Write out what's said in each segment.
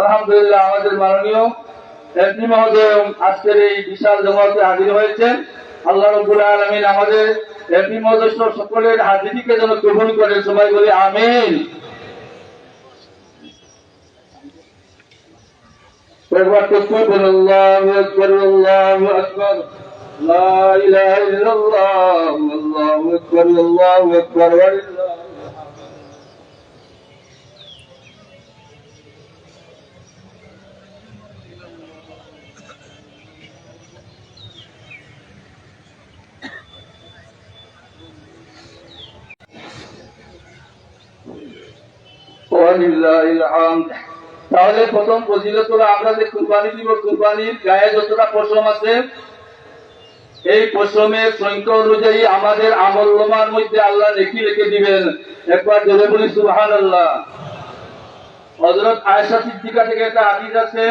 আলহামদুলিল্লাহ আমাদের মাননীয় এমপি মহোদয় আজকের এই বিশাল জমাতে হাজির হয়েছেন। আল্লাহ রাব্বুল আলামিন আমাদের এমপি মহোদয় সকলের হাজিরিকে যেন কবুল করেন, সবাই বলি আমিন। একবার তাকবীর বলেন, আল্লাহু আকবার, আল্লাহু আকবার, লা ইলাহা ইল্লাল্লাহ, আল্লাহু আকবার, আল্লাহু আকবার, ওয়া লিল্লাহি তাহলে প্রথম ফজিলত হলো আমরা যে কুরবানি দিব, কুরবানির গায়ে যতটা পশম আছে এই পশমের সংখ্যা অনুযায়ী আমাদের আমলনামার মধ্যে আল্লাহ নেকি লিখে দিবেন। একবার জোরে বলি সুবহানাল্লাহ। হযরত আয়েশা সিদ্দিকা থেকে একটা হাদিস আছে,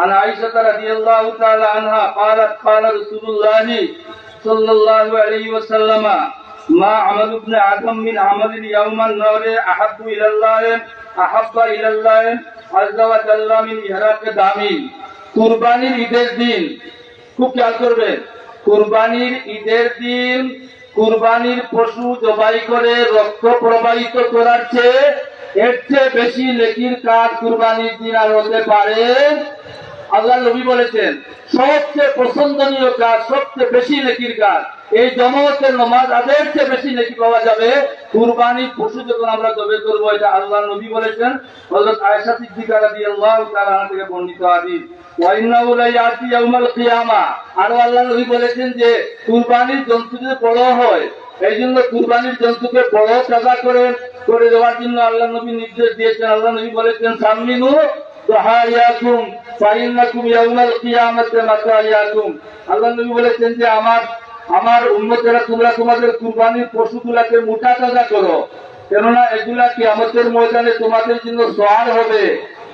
আন আয়েশা রাদিয়াল্লাহু তাআলা আনহা قالت قال رسول الله صلى الله عليه وسلم ما عمل ابن آدم من عمل يوم النار أحب إلى الله عز وجل من إحراق دمه। কুরবানির ঈদের দিন খুব খেয়াল করবেন, কুরবানির ঈদের দিন কুরবানির পশু জবাই করে রক্ত প্রবাহিত করার চেয়ে এর চেয়ে বেশি নেকির কাজ কুরবানির দিন আর হতে পারে। আল্লাহ নবী বলেছেন সবচেয়ে পছন্দনীয় কাজ, সবচেয়ে বেশি নেকির কাজ এই জমাতের নামাজ আদায়ের চেয়ে বেশি নেকি পাওয়া যাবে কুরবানির পশু যখন আমরা জবাই করব। এটা আল্লাহ নবী বলেছেন, হযরত আয়েশা সিদ্দিকা রাদিয়াল্লাহু তাআলা আনহা থেকে বর্ণিত হাদিস। ওয়া ইন্নাহু লা ইয়াতি ইয়াউমাল কিয়ামা, আর আল্লাহ নবী বলেছেন যে কুরবানির জন্তু যদি বড় হয়, এই জন্য কুরবানির জন্তুকে বড় কাজা করে দেওয়ার জন্য আল্লাহ নবী নির্দেশ দিয়েছেন। আল্লাহ নবী বলেছেন সামিনু দুহায়াকুম ফাইন্নাকুম ইয়াউমাল কিয়ামাতি মাতায়াকুম। আল্লাহ নবী বলেছেন যে আমার উম্মতেরা তোমরা তোমাদের কুরবানির পশুগুলাকে মোটা তাজা করো, কেননা এগুলা কিয়ামতের ময়দানে তোমাদের জন্য সওয়ার হবে,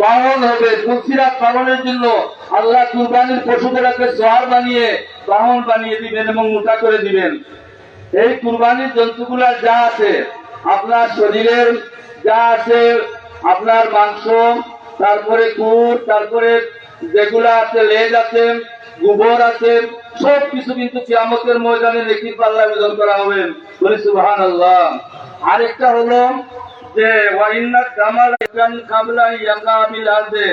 বাহন হবে। ফুলসিরাত পালনের জন্য আল্লাহ কুরবানির পশুগুলাকে সওয়ার বানিয়ে বাহন বানিয়ে দিবেন এবং মোটা করে দিবেন। এই কুরবানির জন্তুগুলা যা আছে আপনার শরীরের যা আছে, আপনার মাংস, তারপরে কুট, তারপরে যেগুলা আছে লেজ আছে, গোবর আছে, সব কিছু কিন্তু কিয়ামতের ময়দানে নেকির পাল্লায় ওজন করা হবে। বলি সুবহানাল্লাহ। আরেকটা হলো যে ওয়াইন্নাত জামাল কাবলা ইয়াকা বিল আরদে,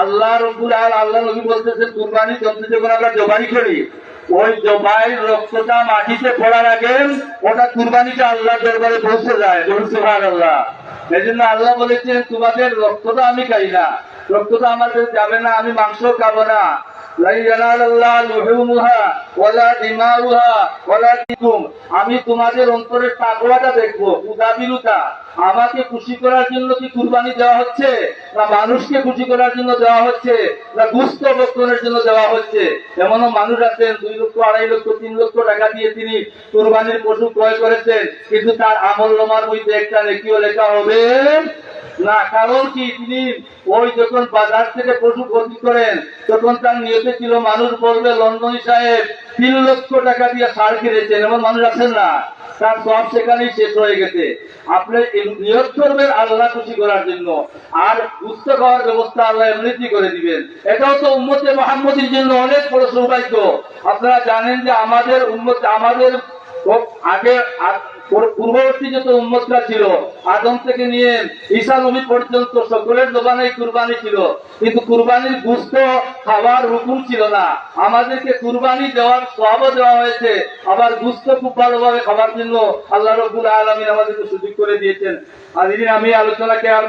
আল্লাহ রাব্বুল আলামিন আল্লাহ নবী বলতেছেন কুরবানি জন্তু যখন আমরা জবাই করি ওই জবাইয়ের রক্তটা মাটিতে পড়ার আগে ওটা কুরবানিটা আল্লাহর দরবারে পৌঁছে যায়। বলি সুবহানাল্লাহ। এই জন্য আল্লাহ বলেছেন তোমাদের রক্তটা আমি খাই না, রক্তটা আমাদের যাবে না, আমি মাংস খাবো না। আমি তোমাদের অন্তরের তাকওয়াটা দেখবো, উদাবিলতা। আমাকে খুশি করার জন্য কি কুরবানি দেওয়া হচ্ছে, না মানুষকে খুশি করার জন্য দেওয়া হচ্ছে, না গুস্ত ভক্ষণের জন্য দেওয়া হচ্ছে? এমনও মানুষ আছেন 2 লক্ষ, 2.5 লক্ষ, 3 লক্ষ টাকা দিয়ে তিনি কুরবানির পশু ক্রয় করেছেন, কিন্তু তার আমলনামার মধ্যে একটা নেকিও লেখা হবে না। কারণ কি, তিনি ওই যখন বাজার থেকে পশু খরিদ করেন তখন তার নিয়তে ছিল মানুষ বলবে লন্ডনী সাহেব 3 লক্ষ টাকা দিয়ে সার কিনেছেন, এমন মানুষ আছেন না? তার সব সেখানেই শেষ হয়ে গেছে। আপনি নিয়ত করবেন আল্লাহ খুশি করার জন্য, আর গুস্ত খাওয়ার ব্যবস্থা আল্লাহ এমনিতেই করে দিবেন। এটাও তো উম্মতে মুহাম্মদীর জন্য অনেক বড় সৌভাগ্য। আপনারা জানেন যে আমাদের আগে পূর্ববর্তী যত উম্মতরা ছিল আদম থেকে নিয়ে ঈসা নবী পর্যন্ত সকলের জবানে কুরবানি ছিল, কিন্তু কুরবানির গোশত খাওয়ার হুকুম ছিল না। আমাদেরকে কুরবানি দেওয়ার সওয়াবও দেওয়া হয়েছে, আবার গোশত খুব ভালোভাবে খাওয়ার জন্য আল্লাহ রাব্বুল আলামিন আমাদেরকে সুযোগ করে দিয়েছেন। আর এদিন আমি আলোচনাকে আর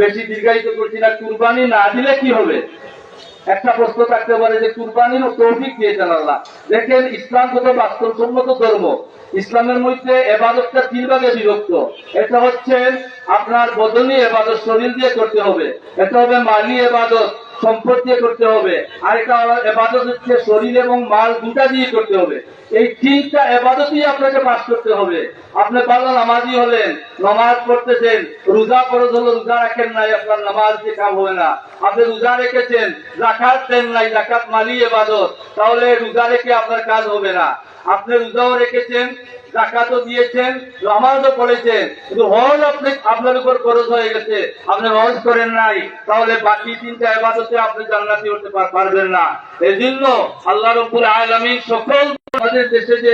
বেশি দীর্ঘায়িত করছি না। কুরবানি না দিলে কি হবে? একটা প্রশ্ন থাকতে পারে যে কুরবানির তৌফিক দিয়েছেন আল্লাহ। দেখেন ইসলাম কত বাস্তবসম্মত ধর্ম। ইসলামের মধ্যে ইবাদতটা 3 ভাগে বিভক্ত। এটা হচ্ছে আপনার বদনী ইবাদত, শরীর দিয়ে করতে হবে। এটা হবে মালি ইবাদত, সম্পদ দিয়ে করতে হবে। আর এটা ইবাদত হচ্ছে শরীর এবং মাল দুটা দিয়ে করতে হবে। এই 3টা ইবাদতই আপনাকে পাস করতে হবে। আপনি ভালো নামাজি হলেন, নামাজ পড়তেছেন, রোজা ফরজ হলো, রোজা রাখেন নাই, আপনার নামাজ দিয়ে কাজ হবে না। আপনি রোজা রেখেছেন, যাকাত দেন নাই, যাকাত মালি ইবাদত, তাহলে রোজা রেখে আপনার কাজ হবে না। আপনি রোজাও রেখেছেন, যাকাতও দিয়েছেন, নামাজও পড়েছেন, কিন্তু হজ আপনি আপনার উপর খরচ হয়ে গেছে, আপনি হজ করেন নাই, তাহলে বাকি তিনটা ইবাদতে আপনি জান্নাতি হতে পারবেন না। এজন্য আল্লাহ রাব্বুল আলামিন সকল আমাদের দেশে যে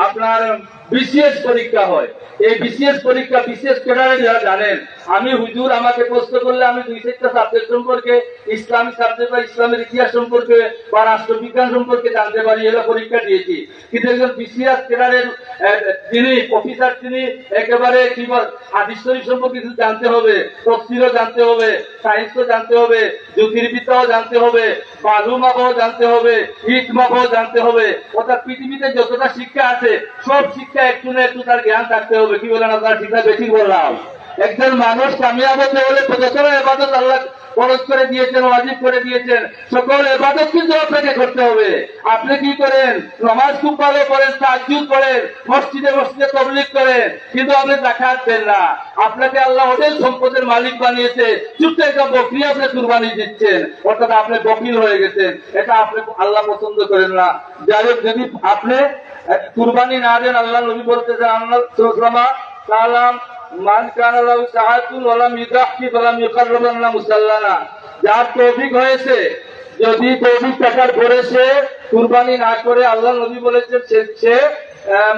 আপনার বিসিএস পরীক্ষা হয়, এই বিসিএস পরীক্ষা বিশেষ ক্যাডারে যারা জানেন, আমি হুজুর আমাকে প্রশ্ন করলে আমি 2-4টা সাবজেক্ট সম্পর্কে, ইসলামিক সাবজেক্ট বা ইসলামের ইতিহাস সম্পর্কে বা রাষ্ট্রবিজ্ঞান সম্পর্কে জানতে পারি, এরা পরীক্ষা দিয়েছি। কিন্তু একজন বিসিএস ক্যাডারের যিনি প্রফেসর, তিনি একেবারে কি বল হাদিস শরীফ সম্পর্কে কিছু জানতে হবে, তাফসীরও জানতে হবে, সায়েন্সও জানতে হবে, জ্যোতির্বিদ্যাও জানতে হবে, বালু মাপাও জানতে হবে, ইট মাপাও জানতে হবে, অর্থাৎ পৃথিবীতে যতটা শিক্ষা আছে সব শিক্ষা একটু না একটু তার জ্ঞান থাকতে হবে। কি বলেন আপনারা, ঠিক না বেশি বললাম? একজন মানুষ কামিয়াব হতে হলে যতটা ইবাদত আল্লাহ ফরজ করে দিয়েছেন, ওয়াজিব করে দিয়েছেন, সকল ইবাদত কিন্তু আপনাকে করতে হবে। আপনি কি করেন? নামাজ খুব ভালো পড়েন, তাহাজ্জুদ পড়েন, মসজিদে মসজিদে তাবলীগ করেন, কিন্তু আপনি যাকাত দেন না। আপনাকে আল্লাহ অঢেল সম্পদের মালিক বানিয়েছে, ছোট্ট একটা বকরি আপনি কুরবানি দিচ্ছেন, অর্থাৎ আপনি বকিল হয়ে গেছেন। এটা আপনি আল্লাহ পছন্দ করেন না। যাই হোক, যদি আপনি কুরবানি না দেন, আল্লাহ নবী বলতেছেন, আল্লাহ সাল্লাল্লাহু সালাম মান কানা লাহু সাআতুন ওয়া লাম ইউদাহি ওয়া লাম ইউকাররাবানা মুসাল্লানা, যার তৌফিক হয়েছে, যদি তৌফিক টাকার পরে সে কুরবানি না করে, আল্লাহ নবী বলেছেন সে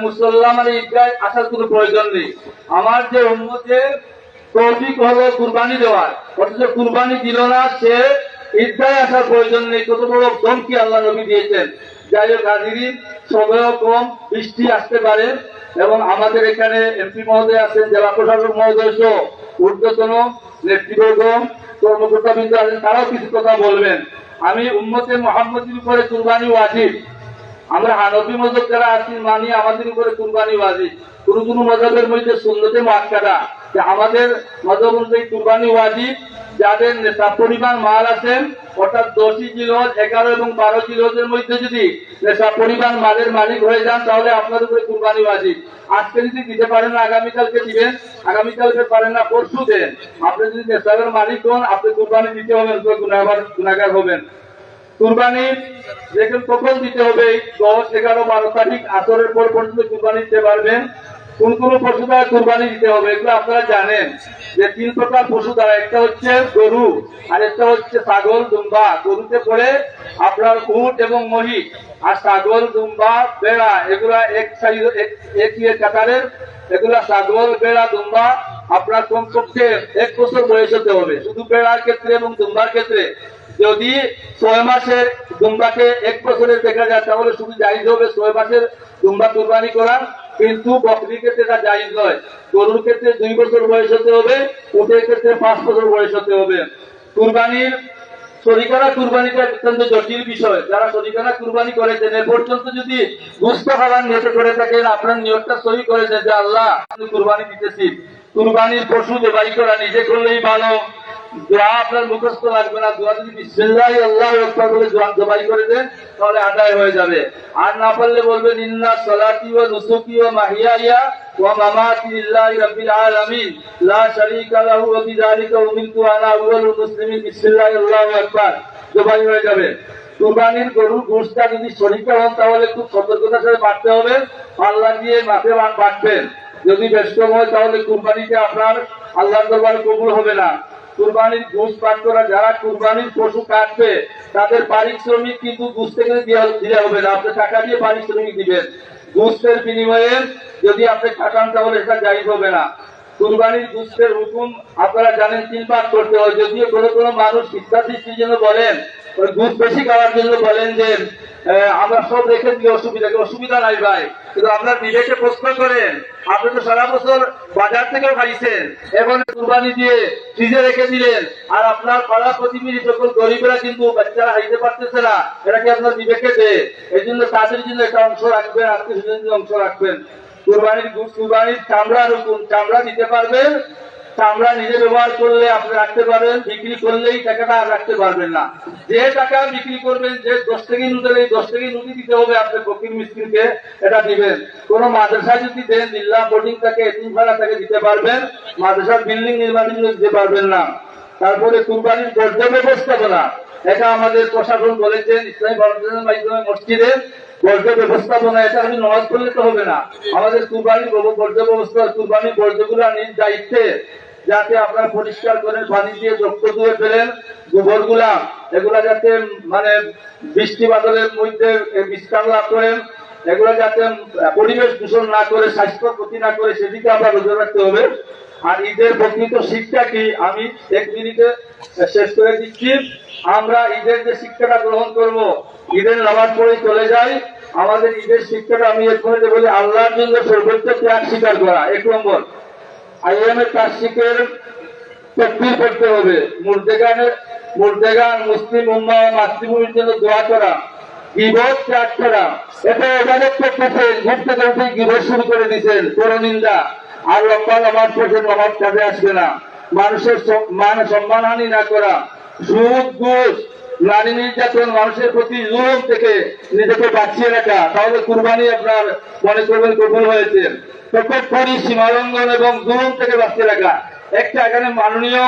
মুসল্লা মানে ঈদগাহে আসার কোনো প্রয়োজন নেই। আমার যে উম্মতের তৌফিক হলো কুরবানি দেওয়ার, অথচ কুরবানি দিল না, সে ঈদগাহে আসার প্রয়োজন নেই। কত বড় ধমকি আল্লাহ নবী দিয়েছেন। যাই হোক হাজিরিন, সময়ও কম, বৃষ্টি আসতে পারে, এবং আমাদের এখানে এমপি মহোদয় আছেন, জেলা প্রশাসক মহোদয় সহ ঊর্ধ্বতন নেতৃবর্গ কর্মকর্তাবৃন্দ আছেন, তারাও কিছু কথা বলবেন। আমি উম্মতে মুহাম্মদের উপরে কুরবানি ওয়াজিব, আমরা হানফি মযহাব যারা আছি মানি আমাদের উপরে কুরবানি ওয়াজিব। কোন কোন মযহাবের মধ্যে সুন্নতে মুআক্কাদা, যে আমাদের মযহাব অনুযায়ী কুরবানি ওয়াজিব। যাদের নেশাব পরিমাণ মাল আছেন, অর্থাৎ 10 জিলহজ, 11 এবং 12 জিলহজের মধ্যে যদি নেশাব পরিমাণ মালের মালিক হয়ে যান, তাহলে আপনার উপরে কুরবানি ওয়াজিব। আজকে যদি দিতে পারেন না, আগামীকালকে দিবেন, আগামীকালকে পারেন না, পরশু দেন। আপনি যদি নেশাবের মালিক হন, আপনি কুরবানি দিতে হবেন, গুনাহগার হবেন। কুরবানি দেখুন কখন দিতে হবে, 10, 11, 12 তারিখ আসরের পর পর্যন্ত কুরবানি দিতে পারবেন। কোন কোন পশু দ্বারা কুরবানি দিতে হবে এগুলো আপনারা জানেন, যে 3 প্রকার পশু দ্বারা, একটা হচ্ছে গরু, আর একটা হচ্ছে ছাগল, দুম্বা। গরুতে পড়ে আপনার উট এবং মহিষ, আর ছাগল, দুম্বা, বেড়া, এগুলা এক কাতারের। এগুলা ছাগল, বেড়া, দুম্বা আপনার কমপক্ষে 1 বছর বয়স হতে হবে, শুধু বেড়ার ক্ষেত্রে এবং দুম্বার ক্ষেত্রে। যদি 6 মাসের দুম্বাকে 1 বছরের দেখা যায়, তাহলে শুধু জায়েজ হবে 6 মাসের দুম্বা কুরবানি করা, কিন্তু বকরির ক্ষেত্রে এটা জায়েজ নয়। গরুর ক্ষেত্রে 2 বছর বয়স হতে হবে, উটের ক্ষেত্রে 5 বছর বয়স হতে হবে। কুরবানির শরীকানা কুরবানিটা অত্যন্ত জটিল বিষয়। যারা শরীকানা কুরবানি করেছেন, এ পর্যন্ত যদি গোশত খাবার নিয়ত করে থাকেন, আপনার নিয়তটা সহি করেছেন যে আল্লাহ আমি কুরবানি দিতেছি। কুরবানির পশু জবাই করা নিজে করলেই ভালো, দোয়া আপনার মুখস্থ লাগবে না। দোয়া যদি বিসমিল্লাহ আল্লাহু আকবার বলে জবাই করে দেন, তাহলে আদায় হয়ে যাবে। আর না পারলে বলবেন ইন্না সলাতি ওয়া নুসুকি ওয়া মাহিয়ায়া ওয়া মামাতি লিল্লাহি রাব্বিল আলামিন লা শারীকা লাহু ওয়া বিযালিকা উমিরতু আনা আউয়ালুল মুসলিমিন, বিসমিল্লাহ আল্লাহু আকবার, জবাই হয়ে যাবে। কুরবানির গরুর গোশতটা যদি শরীকা হন, তাহলে খুব সতর্কতার সাথে বাড়তে হবে, আল্লাহ দিয়ে মাঠে বাঁধবেন। যদি ব্যস্ত হয়, তাহলে কুরবানিতে আপনার আল্লাহর দরবারে কবুল হবে না। কুরবানির গোশত পাঠ করা, যারা কুরবানির পশু কাটবে, তাদের পারিশ্রমিক কিন্তু গোশত থেকে দিলে হবে না, আপনি টাকা দিয়ে পারিশ্রমিক দিবেন। গোশতের বিনিময়ে যদি আপনি কাটান, তাহলে এটা জায়েজ হবে না। কুরবানির গোশতের হুকুম আপনারা জানেন, 3 ভাগ করতে হয়। যদিও কোনো কোনো মানুষ শিক্ষা সৃষ্টির জন্য বলেন, ওই গোশত বেশি খাওয়ার জন্য বলেন যে আমরা সব রেখে দিলে অসুবিধা নাই ভাই, কিন্তু আপনার বিবেকে প্রশ্ন করেন, আপনি তো সারা বছর বাজার থেকেও খাইছেন, এখন কুরবানি দিয়ে ফ্রিজে রেখে দিলেন, আর আপনার পাড়া প্রতিবেশী সকল গরিবরা কিন্তু বাচ্চারা খাইতে পারতেছে না, এটা কি আপনার বিবেকে দেয়? এই জন্য তাদের জন্য একটা অংশ রাখবেন, আত্মীয় স্বজনের অংশ রাখবেন। কুরবানির চামড়ার হুকুম, চামড়া দিতে পারবেন, চামড়া নিজে ব্যবহার করলে আপনি রাখতে পারবেন, বিক্রি করলেই টাকাটা আর রাখতে পারবেন না। যে টাকা বিক্রি করবেন, যে 10 টাকা নোটের, এই 10 টাকা নোটই দিতে হবে আপনি ফকির মিসকিনকে, এটা দিবেন। কোন মাদ্রাসায় যদি দেন, জিল্লা বোর্ডিং থেকে, এতিমখানা থেকে দিতে পারবেন, মাদ্রাসার বিল্ডিং নির্মাণের জন্য দিতে পারবেন না। তারপরে কুরবানির বর্জ্য ব্যবস্থাপনা, এটা আমাদের প্রশাসন বলেছেন, ইসলামী ফাউন্ডেশনের মাধ্যমে মসজিদে বর্জ্য ব্যবস্থাপনা, এটা আমি নামাজ পড়লে তো হবে না। আমাদের কুরবানির বর্জ্য ব্যবস্থা, কুরবানির বর্জ্যগুলো নিজ দায়িত্বে যাতে আপনারা পরিষ্কার করেন, পানি দিয়ে রক্ত ধুয়ে ফেলেন, গোবরগুলা এগুলা যাতে মানে বৃষ্টি বাদলের মধ্যে বিস্তার লাভ করেন, এগুলো যাতে পরিবেশ দূষণ না করে, স্বাস্থ্য ক্ষতি না করে, সেদিকে আমরা নজর রাখতে হবে। আর ঈদের প্রকৃত শিক্ষা কি আমি 1 মিনিটে শেষ করে দিচ্ছি। আমরা ঈদের যে শিক্ষাটা গ্রহণ করব, ঈদের নামাজ পড়ে চলে যাই, আমাদের ঈদের শিক্ষাটা আমি এরপরে বলি, আল্লাহর জন্য সর্বোচ্চ ত্যাগ স্বীকার করা। 1 নম্বর, আইএমের তাসদিকের তাকবীর পড়তে হবে, মুর্দেগান মুসলিম উম্মাহ মাতৃভূমির জন্য দোয়া করা, গীবত ত্যাগ করা। এটা এবাদত করতেছেন, ঘুরতে ঘুরতে গীবত শুরু করে দিয়েছেন, পরনিন্দা। আর লম্বা নামাজ পড়ছেন, নামাজ কাজে আসবে না। মানুষের সম্মানহানি না করা, সুদ ঘুষ নারী নির্যাতন, মানুষের প্রতি জুলুম থেকে নিজেকে বাঁচিয়ে রাখা, তাহলে কুরবানি আপনার মনে করবেন কবুল হয়েছে। তৎপরি সীমালঙ্ঘন এবং জুলুম থেকে বাঁচিয়ে রাখা। একটা এখানে মাননীয়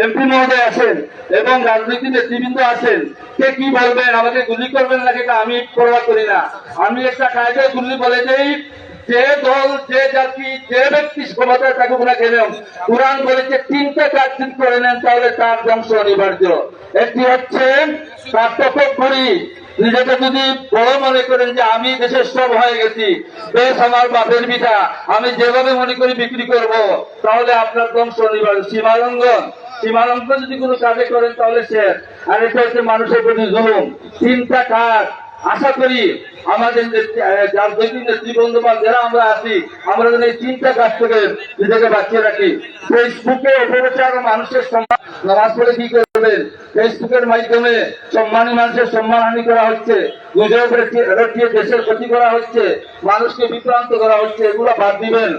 এমপি মহোদয় আছেন এবং রাজনৈতিক নেতৃবৃন্দ আছেন, কে কি বলবেন, আমাকে গুলি করবেন নাকি, এটা আমি পরোয়া করি না। আমি একটা কায়দায় গুলি বলে দেই, যে দল, যে জাতি, যে ব্যক্তি ক্ষমতায় থাকুক না কেন, কোরআন বলেছে 3টে কাজ যদি করে নেন তাহলে তার ধ্বংস অনিবার্য। একটি হচ্ছে তার তপকরি, নিজেকে যদি বড় মনে করেন যে আমি দেশের সব হয়ে গেছি, দেশ আমার বাপের পিঠা, আমি যেভাবে মনে করি বিক্রি করব, তাহলে আপনার ধ্বংস অনিবার্য। সীমালঙ্ঘন যদি কোনো কাজে করেন তাহলে শেষ। আর এটা হচ্ছে মানুষের প্রতি জুলুম। 3টা কাজ আশা করি আমাদের রাজনৈতিক নেতৃবৃন্দ বা যারা আমরা আছি, আমরা যেন এই 3টা কাজ থেকে নিজেকে বাঁচিয়ে রাখি। ফেসবুকে অপপ্রচার মানুষের সম্মান, নামাজ পড়ে কি করবেন, ফেসবুকের মাধ্যমে সম্মানী মানুষের সম্মানহানি করা হচ্ছে, গুজব রটিয়ে দেশের ক্ষতি করা হচ্ছে, মানুষকে বিভ্রান্ত করা হচ্ছে, এগুলো বাদ দিবেন।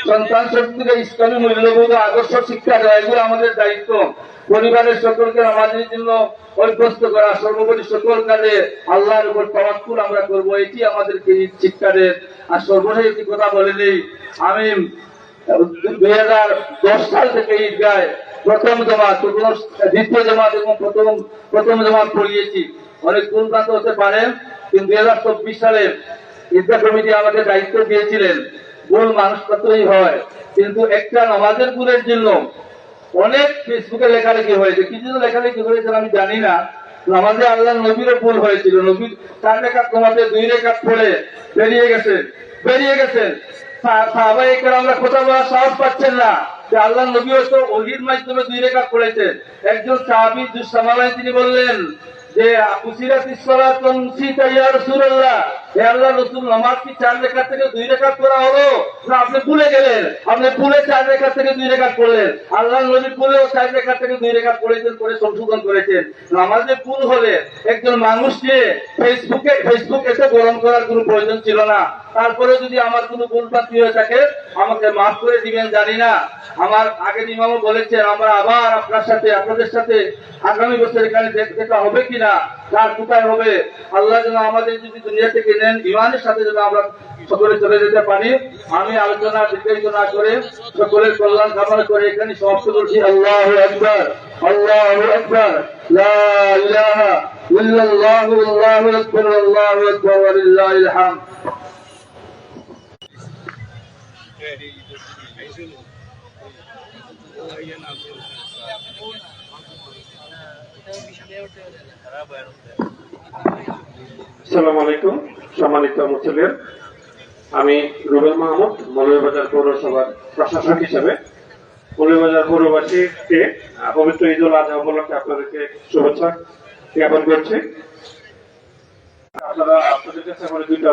সন্তান শক্তিকে ইসলামী মূল্যবোধ আদর্শ শিক্ষা দেওয়া, এগুলো আমাদের দায়িত্ব। পরিবারের সকলকে আমাদের জন্য অভ্যস্ত করা, সর্বোপরি সকল কাজে আল্লাহর উপর তাওয়াক্কুল আমরা করব, এটি আমাদেরকে শিক্ষা দেয়। আর সর্বশেষ একটি কথা বলে নেই, আমি 2010 সাল থেকে ঈদগায় প্রথম জমাত, দ্বিতীয় জমাত এবং প্রথম জমাত পড়িয়েছি। অনেক ভুলভ্রান্ত হতে পারে, কিন্তু 2024 সালে ঈদগাহ কমিটি আমাকে দায়িত্ব দিয়েছিলেন। ভুল মানুষ কতই হয়, কিন্তু একটা নামাজের ভুলের জন্য অনেক ফেসবুকে লেখালেখি হয়েছে। কি জন্য লেখালেখি হয়েছে আমি জানি না। নামাজে আল্লাহ নবীরও ভুল হয়েছিল, নবীর 4 রাকাত কমাতে 2 রাকাত পড়ে বেরিয়ে গেছেন। সাহাবায়ে কেরামরা কথা বলার সাহস পাচ্ছেন না যে আল্লাহ নবী হয়তো ওহীর মাধ্যমে 2 রাকাত পড়েছেন। একজন সাহাবী দুঃসামালায় তিনি বললেন যে উসিরাতিস সালাতু নসিতা ইয়া রাসূলুল্লাহ, হে আল্লাহর রাসূল, নামাজ কি 4 রাকাত থেকে 2 রাকাত পড়া হলো, না আপনি ভুলে গেলেন? আপনি ভুলে 4 রাকাত থেকে 2 রাকাত পড়লেন। আল্লাহর নবী ভুলেও 4 রাকাত থেকে 2 রাকাত পড়েছেন, করে সংশোধন করেছেন। নামাজে ভুল হলে একজন মানুষকে ফেসবুক এসে গরম করার কোনো প্রয়োজন ছিল না। তারপরে যদি আমার কোনো ভুলভ্রান্তি হয়ে থাকে আমাকে মাফ করে দিবেন, জানি না। আমার আগের ইমামও বলেছেন, আমরা আবার আপনাদের সাথে আগামী বছর এখানে দেখা হবে কিনা, কার কোথায় হবে, আল্লাহ যেন আমাদের যদি দুনিয়া থেকে নেন, ইমানের সাথে যেন আমরা সকলে চলে যেতে পারি। আমি আলোচনা দীর্ঘায়িত না করে সকলের কল্যাণ কামনা করে এখানে সমাপ্ত করছি। আল্লাহু আকবার, আল্লাহু আকবার, লা ইলাহা ইল্লাল্লাহু আল্লাহু আকবার, আল্লাহু আকবার, ওয়া লিল্লাহিল হামদ। আসসালামু আলাইকুম, সম্মানিত মুসলিম। আমি রুবেল মাহমুদ, মৌলভীবাজার পৌরসভার প্রশাসক হিসেবে মৌলভীবাজার পৌরবাসীকে পবিত্র ঈদ উল আজহা উপলক্ষে আপনাদেরকে শুভেচ্ছা জ্ঞাপন করছি। আপনাদের কাছে আমার 2টা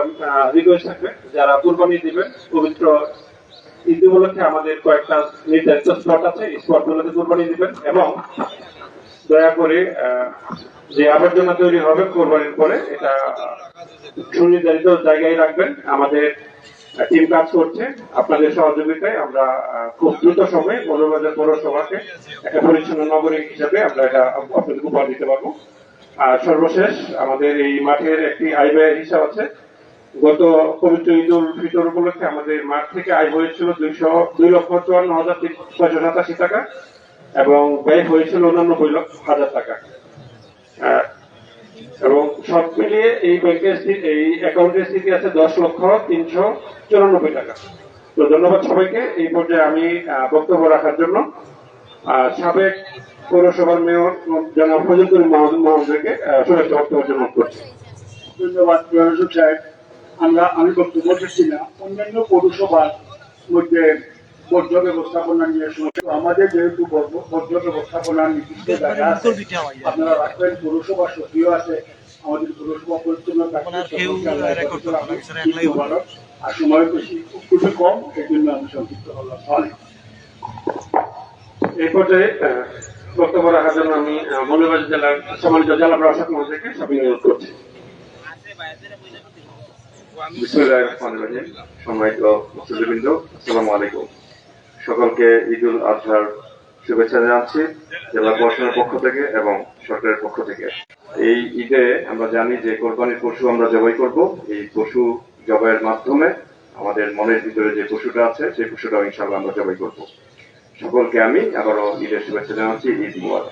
রিকোয়েস্ট থাকবে, যারা কুরবানি দিবেন পবিত্র ঈদ উপলক্ষে আমাদের কয়েকটা নির্ধারিত স্পট আছে, স্পটগুলোতে কুরবানি দিবেন এবং দয়া করে যে আবর্জনা তৈরি হবে কোরবানির পরে এটা সুনির্ধারিত জায়গায় রাখবেন। আমাদের টিম কাজ করছে, আপনাদের সহযোগিতায় আমরা খুব দ্রুত সময়ে মৌলভীবাজার পৌরসভাকে একটা পরিচ্ছন্ন নগরী হিসাবে আমরা এটা আপনাদের উপহার দিতে পারবো। আর সর্বশেষ আমাদের এই মাঠের একটি আয় ব্যয়ের হিসাব আছে। গত পবিত্র ঈদ উল ফিতর উপলক্ষে আমাদের মাঠ থেকে আয় হয়েছিল 2,54,687 টাকা এবং ব্যয় হয়েছিল 89,000 টাকা। এবং সব মিলিয়ে এই ব্যাংকের এই অ্যাকাউন্টের স্থিতি আছে 10,394,000 টাকা। তো ধন্যবাদ সবাইকে। এই পর্যায়ে আমি বক্তব্য রাখার জন্য সাবেক পৌরসভার মেয়র জনাব ফজল করিম মহোদয়কে শুভেচ্ছা বক্তব্যের জন্য অনুরোধ করছি। ধন্যবাদ প্রশাসক সাহেব। আমি বক্তব্য দিচ্ছি না। অন্যান্য পৌরসভার মধ্যে বর্জ্য ব্যবস্থাপনা নিয়ে সমস্যা, আমাদের যেহেতু বর্জ্য ব্যবস্থাপনার নির্দিষ্ট জায়গা আছে, আপনারা রাখবেন। পৌরসভা সক্রিয় আছে, আমাদের পৌরসভা পরিচ্ছন্ন থাকবে। আর সময় খুবই কম, এই জন্য আমি সংক্ষিপ্ত হলাম। এই পর্যায়ে বক্তব্য রাখার জন্য আমি মৌলভীবাজার জেলার সম্মানিত জেলা প্রশাসক মহোদয়কে সবাই অনুরোধ করছি। বিসমিল্লাহির রহমানির রহিম। সম্মানিত মুসল্লিবৃন্দ, আসসালামু আলাইকুম। সকলকে ঈদ উল আজহার শুভেচ্ছা জানাচ্ছি জেলা প্রশাসনের পক্ষ থেকে এবং সরকারের পক্ষ থেকে। এই ঈদে আমরা জানি যে কোরবানির পশু আমরা জবাই করব। এই পশু জবাইয়ের মাধ্যমে আমাদের মনের ভিতরে যে পশুটা আছে সেই পশুটাও ইনশাআল্লাহ আমরা জবাই করব। সকলকে আমি আবারও ঈদের শুভেচ্ছা জানাচ্ছি। ঈদ মুবারক।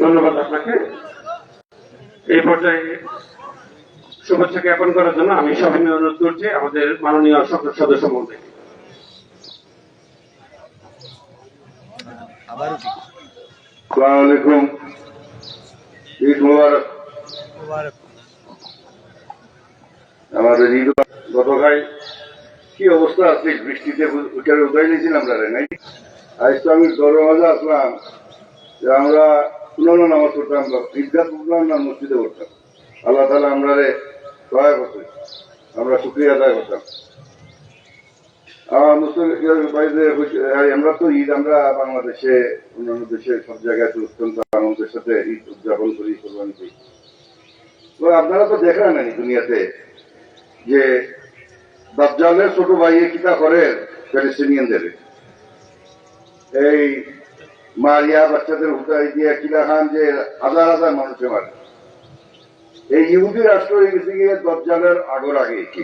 ধন্যবাদ আপনাকে। এই পর্যায়ে শুভেচ্ছা জ্ঞাপন করার জন্য আমি সবাই অনুরোধ করছি আমাদের মাননীয় সংসদ সদস্য মহোদয়কে। আসসালামু আলাইকুম। ঈদ মুবারক। আমাদের ঈদ গতকাল কি অবস্থা আছে, বৃষ্টিতে উঠারে উঠাই নিয়েছিলাম আমরা নাই। আজ তো আমি দরওয়াজা আসলাম যে আমরা পুনরায় নামাজ পড়তাম, ঈদগাহ পড়তাম না মসজিদে পড়তাম। আল্লাহ তাআলা আমরা সহায় করতে, আমরা শুকরিয়া আদায় করতাম। আমরা তো ঈদ আমরা বাংলাদেশে অন্যান্য দেশে সব জায়গায় তো অত্যন্ত আনন্দের সাথে ঈদ উদযাপন করি, কোরবানি করি। আপনারা তো দেখেন নাই দুনিয়াতে যে দাজ্জালের ছোট ভাইয়ে কিতা করে প্যালেস্টিনিয়ানদের, এই মারিয়া বাচ্চাদের উঠাই দিয়ে কিলা খান যে হাজার হাজার মানুষে মারে। এই ইহুদি রাষ্ট্র হয়ে গেছে গিয়ে দাজ্জালের আগর আগে। কি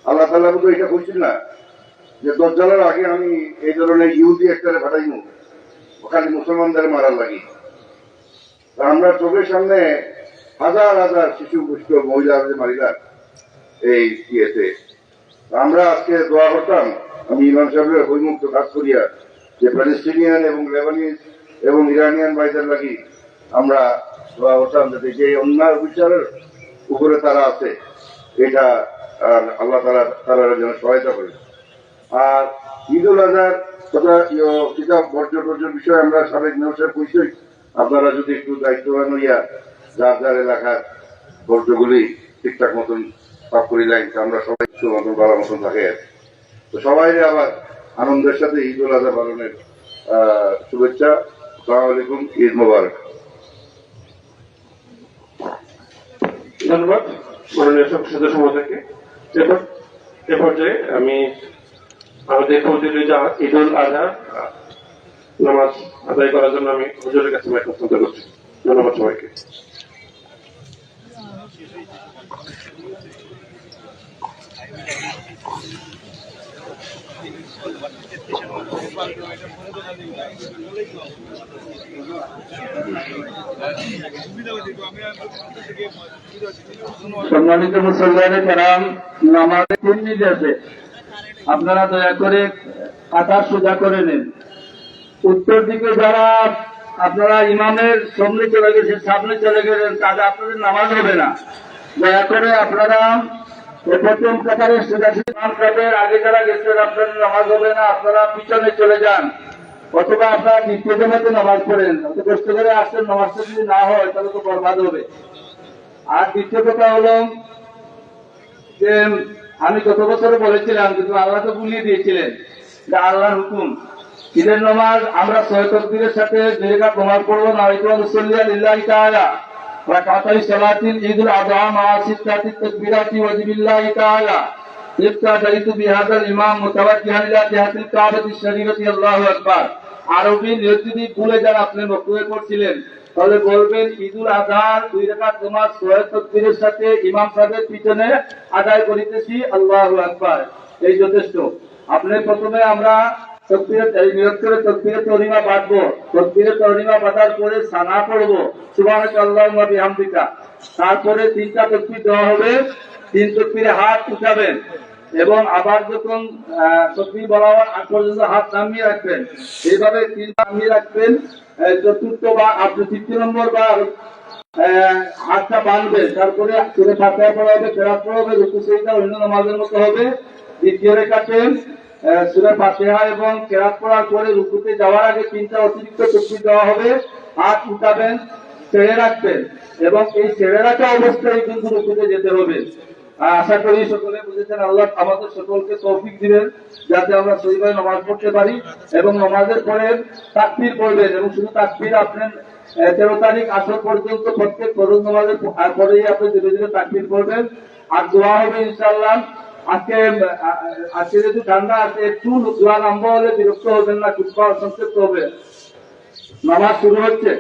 আল্লাহ তাআলা তো এটা বলছেন না যে দাজ্জালের আগে আমি এই ধরনের ইহুদি একটারে পাঠাইমু ওখানে মুসলমানদের মারার লাগি। আমরা চোখের সামনে হাজার হাজার শিশু পুষ্ট মহিলাদের মারিলাম এই ইয়েতে। আমরা আজকে দোয়া করতাম, আমি ইমাম সাহেবের বৈমুক্ত কাজ করিয়া যে প্যালেস্টিনিয়ান এবং লেবানিজ এবং ইরানিয়ান ভাইদের লাগি আমরা দোয়া করতাম যাতে যে অন্যায় বিচারের উপরে তারা আছে এটা আল্লাহ তারা যেন সহায়তা করে। আর ঈদ উল আজহার কথা কিতাব বর্জ্য বিষয়ে আমরা সাবেক মেয়র কইসই, আপনারা যদি একটু দায়িত্ববান হইয়া যার যার এলাকার বর্জ্যগুলি ঠিকঠাক মতন সাফ করিলেন, আমরা সবাই মতন ভালো মতন থাকে। তো সবাই আবার আনন্দের সাথে ঈদ উল আজহা পালনের শুভেচ্ছা। আসসালামু আলাইকুম। ঈদ মোবারক। ধন্যবাদ মাননীয় সংসদ সদস্য মহোদয়কে। এ পর্যায়ে আমি আমাদের ফজিলত ঈদ উল আজহা নামাজ আদায় করার জন্য আমি হুজুরের কাছে মাইক হস্তান্তর করছি। ধন্যবাদ সবাইকে। সম্মানিত মুসল্লিয়ানে কেরাম, নামাজে 3 মিনিট আছে, আপনারা দয়া করে কাতা সোজা করে নেন। উত্তর দিকে যারা আপনারা ইমামের সামনে চলে গেছেন, সামনে চলে গেলেন, তাহলে আপনাদের নামাজ হবে না। দয়া করে আপনারা প্রথম কাতারে সোজা ইমাম সাহেবের আগে যারা গেছেন আপনাদের নামাজ হবে না, আপনারা পিছনে চলে যান, অথবা আপনারা নিত্য জমাতে নামাজ পড়েন। অত কষ্ট করে আসছেন, নামাজটা যদি না হয় তাহলে তো বরবাদ হবে। আর দ্বিতীয় কথা হলো যে আমি গত বছরে বলেছিলাম, কিন্তু আল্লাহ তো ভুলিয়ে দিয়েছিলেন যে আল্লাহর হুকুম ঈদের নামাজ আমরা 6 তাকবীরের সাথে 2 রাকাত নামাজ পড়বো। নাইতু মুসল্লি লিল্লাহি তাআলা রাকাতাই সালাতিল ঈদুল আযহা মা 6 তাকবীরাতি ওয়াজিবিল্লাহি তাআলা ইফতাদাইতু বিহাদাল ইমাম মুতাওয়াজ্জিহান ইলা জিহাতিল কাবাতি শরীফতি আল্লাহু আকবার। আরবি নিয়ত যদি ভুলে যান, আপনি বক্তব্য করছিলেন, তাহলে বলবেন ঈদুল আজহার 2 রাকাত নামাজ 6 তাকবীরের সাথে ইমাম সাহেবের পিছনে আদায় করিতেছি, আল্লাহু আকবার। এই যথেষ্ট। আপনি প্রথমে আমরা নিয়ত করে তকবীরে তহরিমা বাঁধবো। তকবীরে তহরিমা বাঁধার পরে সানা পড়বো, সুবহানাকাল্লাহুম্মা ওয়া বিহামদিকা। তারপরে 3টা তকবীর দেওয়া হবে, 3 তকবীরে হাত উঠাবেন এবং আবার যখন তকবীর বলা হওয়ার আগ পর্যন্ত হাত নামিয়ে রাখবেন। এইভাবে 3বার নামিয়ে রাখবেন। চতুর্থ বা আপনি 3 নম্বর বার হাতটা বাঁধবেন। তারপরে সূরা ফাতিহা পড়া হবে, কেরাত পড়া হবে, রুকু সিজদা অন্য নামাজের মতো হবে। দ্বিতীয় রেখাতে সূরা ফাতিহা এবং কেরাত পড়ার পরে রুকুতে যাওয়ার আগে 3টা অতিরিক্ত তাকবীর দেওয়া হবে। হাত উঠাবেন, ছেড়ে রাখবেন এবং এই ছেড়ে রাখা অবস্থায় কিন্তু রুকুতে যেতে হবে। আশা করি সকলে বুঝেছেন। আল্লাহ আমাদের সকলকে তৌফিক দিবেন যাতে আমরা সহিভাবে নামাজ পড়তে পারি। এবং নামাজের পরে তাকবীর পড়বেন এবং শুধু তাকবীর আপনি 13 তারিখ আসর পর্যন্ত প্রত্যেক ফরজ নামাজের পরেই আপনি ধীরে ধীরে তাকবীর পড়বেন। আর দোয়া হবে ইনশাআল্লাহ। আজকে যেহেতু ঠান্ডা আছে, একটু দোয়া লম্বা হলে বিরক্ত হবেন না, খুব সংক্ষিপ্ত হবে। নামাজ শুরু হচ্ছে।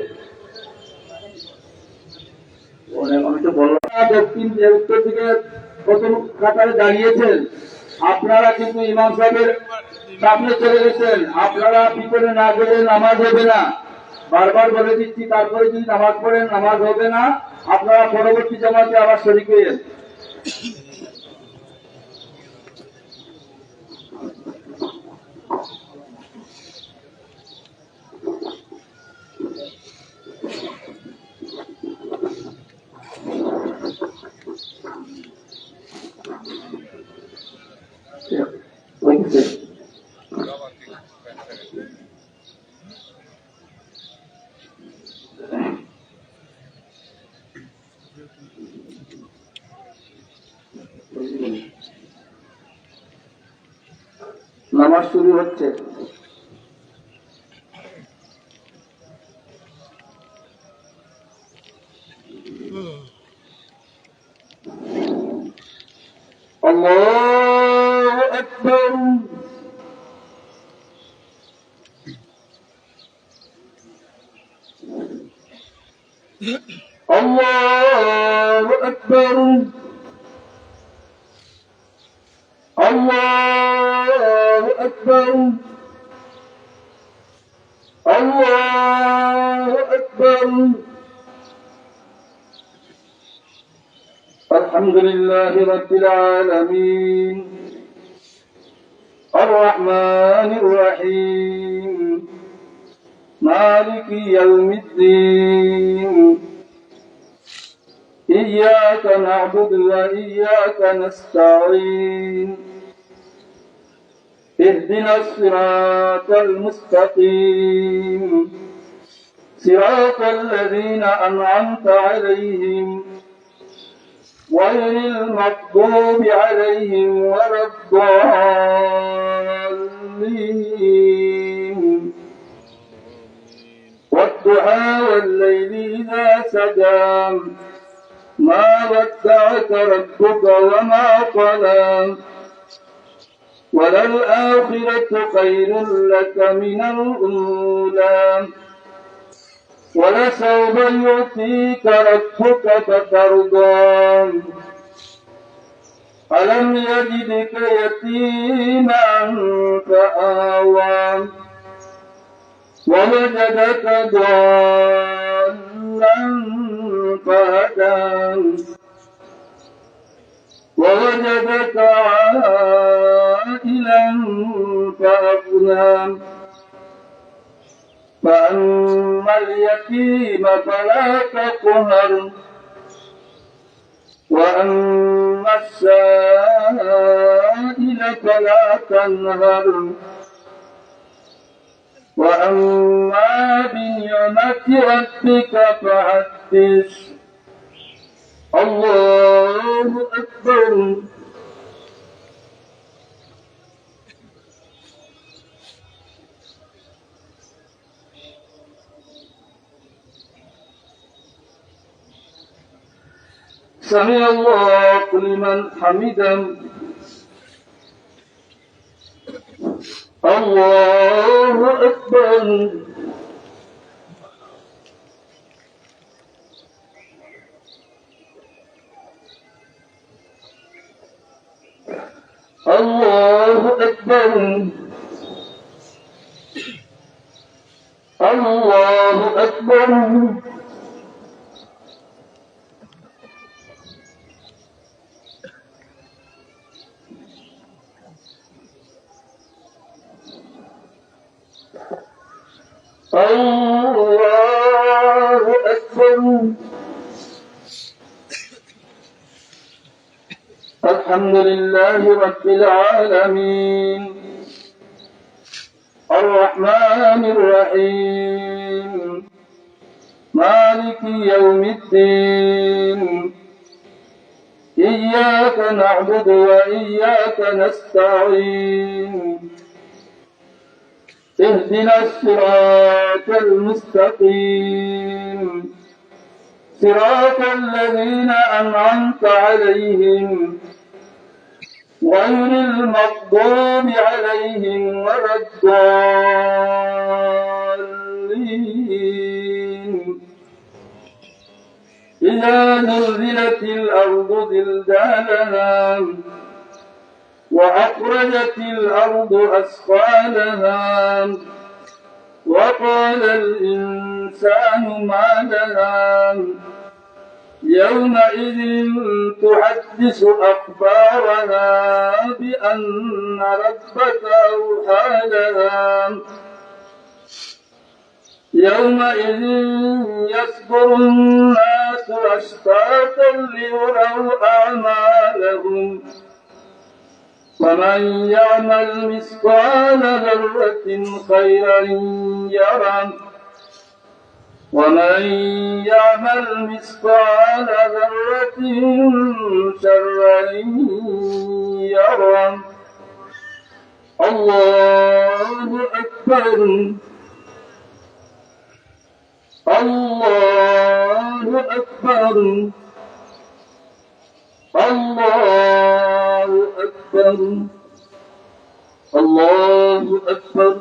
দক্ষিণ উত্তর দিকে প্রথম কাতারে দাঁড়িয়েছেন, আপনারা কিন্তু ইমাম সাহেবের সামনে চলে গেছেন। আপনারা পিছনে না গেলে নামাজ হবে না, বারবার বলে দিচ্ছি। তারপরে যদি নামাজ পড়েন নামাজ হবে না। আপনারা পরবর্তী জামাতে আবার শরীক হয়ে নামাজ শুরু হচ্ছে। আল্লাহু আকবার। আল্লাহু আকবার। আল্লাহু আকবার। আল্লাহু আকবার। আলহামদুলিল্লাহি রাব্বিল আলামিন আর রহমানির রহিম মালিকি ইয়াউমিদ্দিন إياك نعبد وإياك نستعين اهدنا الصراط المستقيم صراط الذين أنعمت عليهم غير المغضوب عليهم ولا الضالين والضحى والليل إذا سجى ما ودعك ربك وما قلى وللآخرة خير لك من الأولى ولسوف يؤتيك ربك فترضى ألم يجدك يتيما فآوى ووجدك ضالا فهدى ووجدك عائلا فأغنى فأما اليتيم فلا تقهر وأما السائل فلا تنهر وأما بنعمة ربك فحدث الله أكبر سمع الله لمن حمده الله أكبر الله أكبر أكبر الله أكبر. الحمد لله رب العالمين الرحمن الرحيم مالك يوم الدين إياك نعبد وإياك نستعين اهدنا الصراط المستقيم صراط الذين أنعمت عليهم غير المغضوب عليهم ولا الضالين. إذا زلزلت الأرض زلزالها وأخرجت الأرض أثقالها وقال الإنسان ما لها يومئذ تحدث أخبارها بأن ربك أوحى لها يومئذ يصدر الناس أشتاتا ليروا أعمالهم ومن يعمل مثقال ذرة خيرا يره ومن يعمل مثقال ذرة شرا يره. الله أكبر الله أكبر الله أكبر الله أكبر.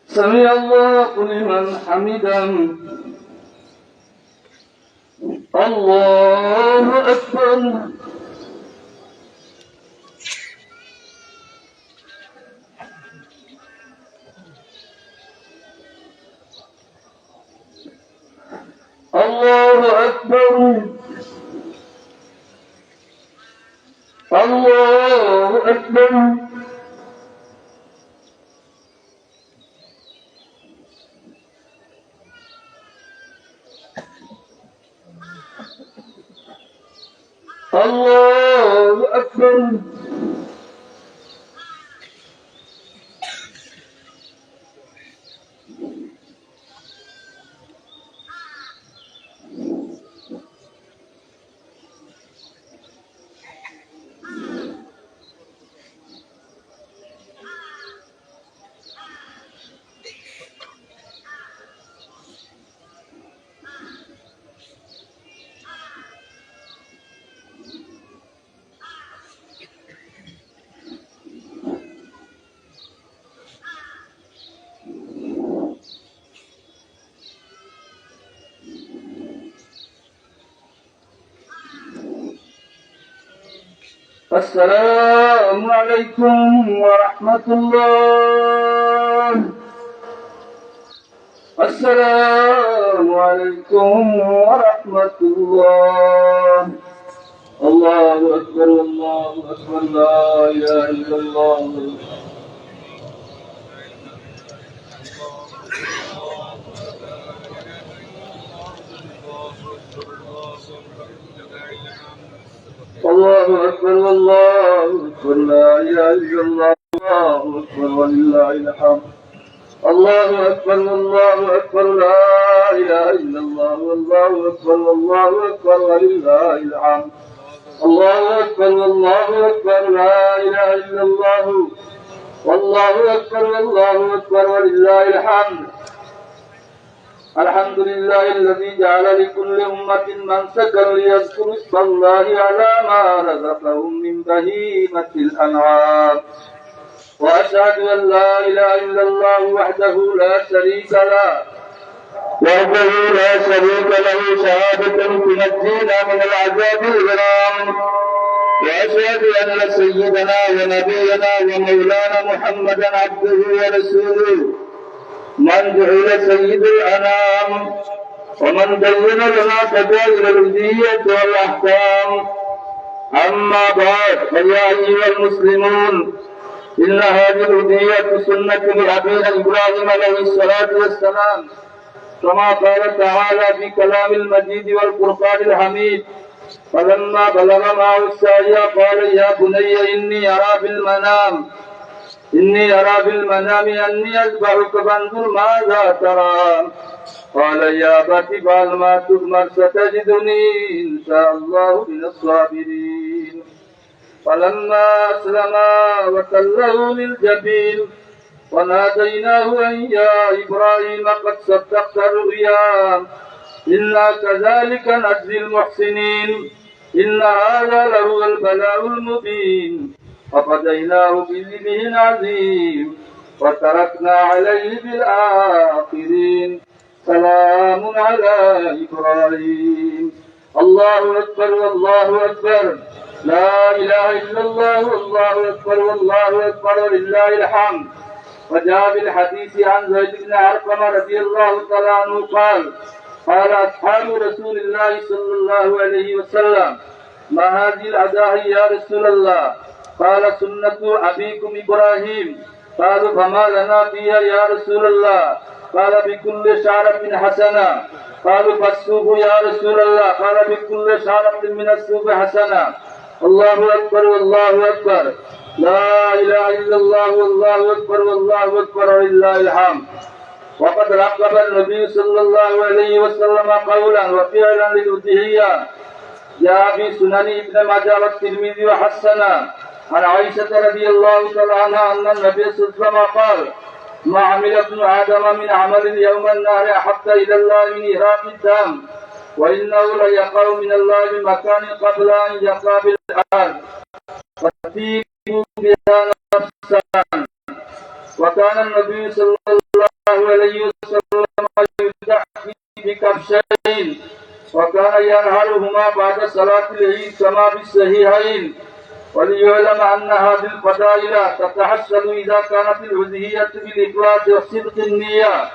سمع الله لمن حمده. الله أكبر الله أكبر الله أكبر. الله أكبر السلام عليكم ورحمة الله. السلام عليكم ورحمة الله. الله أكبر الله أكبر لا إله إلا الله. الله أكبر الله أكبر لا إله إلا الله. الله أكبر ولله الحمد. الله أكبر الله أكبر لا إله إلا الله. الله أكبر الله أكبر ولله الحمد. الله أكبر الله أكبر لا إله إلا الله. والله أكبر الله أكبر ولله الحمد. الحمد لله الذي جعل لكل أمة منسكا ليذكروا اسم الله على ما رزقهم من بهيمة الأنعام. وأشهد أن لا إله إلا الله وحده لا شريك له وحده لا شريك له شهادة تنجينا من العذاب الغرام وأشهد أن سيدنا ونبينا ومولانا محمدا عبده ورسوله من جعل سيد الأنام ومن بين لنا فضائل الألوهية والأحكام أما بعد فيا أيها المسلمون إن هذه الألوهية سنة لأبينا إبراهيم عليه الصلاة والسلام كما قال تعالى في كلام المجيد والفرقان الحميد فلما بلغ معه السعي قال يا بني إني أرى في المنام أني أذبحك فانظر ماذا ترى قال يا أبت افعل ما تؤمر ستجدني إن شاء الله من الصابرين فلما أسلما وتله للجبين وناديناه أن يا إبراهيم قد صدقت الرؤيا إنا كذلك نجزي المحسنين إن هذا لهو البلاء المبين وفديناه بذبح عظيم وتركنا عليه في الآخرين سلام على إبراهيم الله أكبر والله أكبر لا إله إلا الله والله أكبر والله أكبر ولله الحمد وجاء بالحديث عن زيد بن أرقم رضي الله تعالى عنه قال أصحاب رسول الله صلى الله عليه وسلم ما هذه الأضاحي يا رسول الله قال سنة أبيكم إبراهيم قالوا فما لنا فيها يا رسول الله قال بكل شعرة حسنة قالوا فالسوق يا رسول الله قال بكل شعرة من السوق حسنة الله أكبر والله أكبر لا إله إلا الله والله أكبر والله أكبر ولله الحمد وقد رقب النبي صلى الله عليه وسلم قولا وفعلا للأضحية جاء في سنن ابن ماجه والترمذي وحسنه عن عائشة رضي الله تعالى عنها أن النبي صلى الله عليه وسلم قال ما عمل ابن آدم من عمل يوم النار حتى إلى الله من إهراق الدم وإنه ليقع من الله بمكان قبل أن يقع بالأرض فتيبوا بها نفسا وكان النبي صلى الله عليه وسلم يدعي بكبشين وكان ينهرهما بعد صلاة العيد كما في الصحيحين وليعلم أن هذه الفضائل تتحصل إذا كانت الأضحية بالإخلاص وصدق النية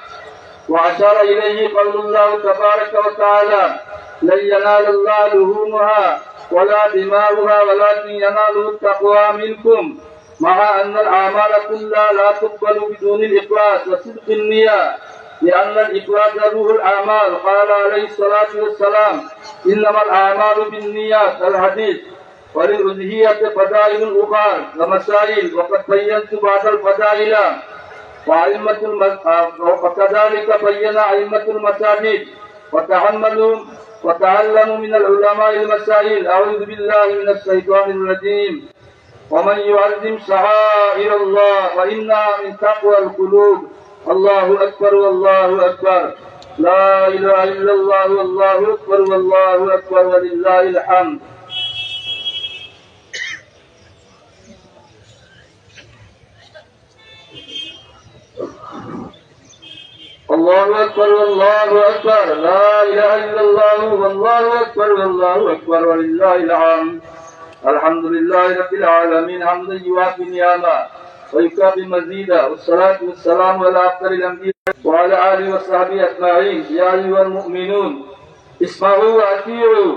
وأشار إليه قول الله تبارك وتعالى لن ينال الله لحومها ولا دماؤها ولكن يناله التقوى منكم مع أن الأعمال كلها لا تقبل بدون الإخلاص وصدق النية لأن الإخلاص روح الأعمال قال عليه الصلاة والسلام إنما الأعمال بالنيات الحديث وللأضحية فضائل أخرى ومسائل وقد بينت بعض الفضائل وكذلك بين أئمة المساجد وتعلموا من العلماء المسائل أعوذ بالله من الشيطان الرجيم ومن يعظم شعائر الله فإنها من تقوى القلوب الله أكبر والله أكبر لا إله إلا الله والله أكبر والله أكبر ولله الحمد الله أكبر والله أكبر لا إله إلا الله والله أكبر والله أكبر ولله الحمد الحمد لله رب العالمين حمدا يوافي نعمه ويكافي مزيدا والصلاة والسلام على أفضل الأنبياء وعلى آله وصحبه أجمعين يا أيها المؤمنون اسمعوا وأطيعوا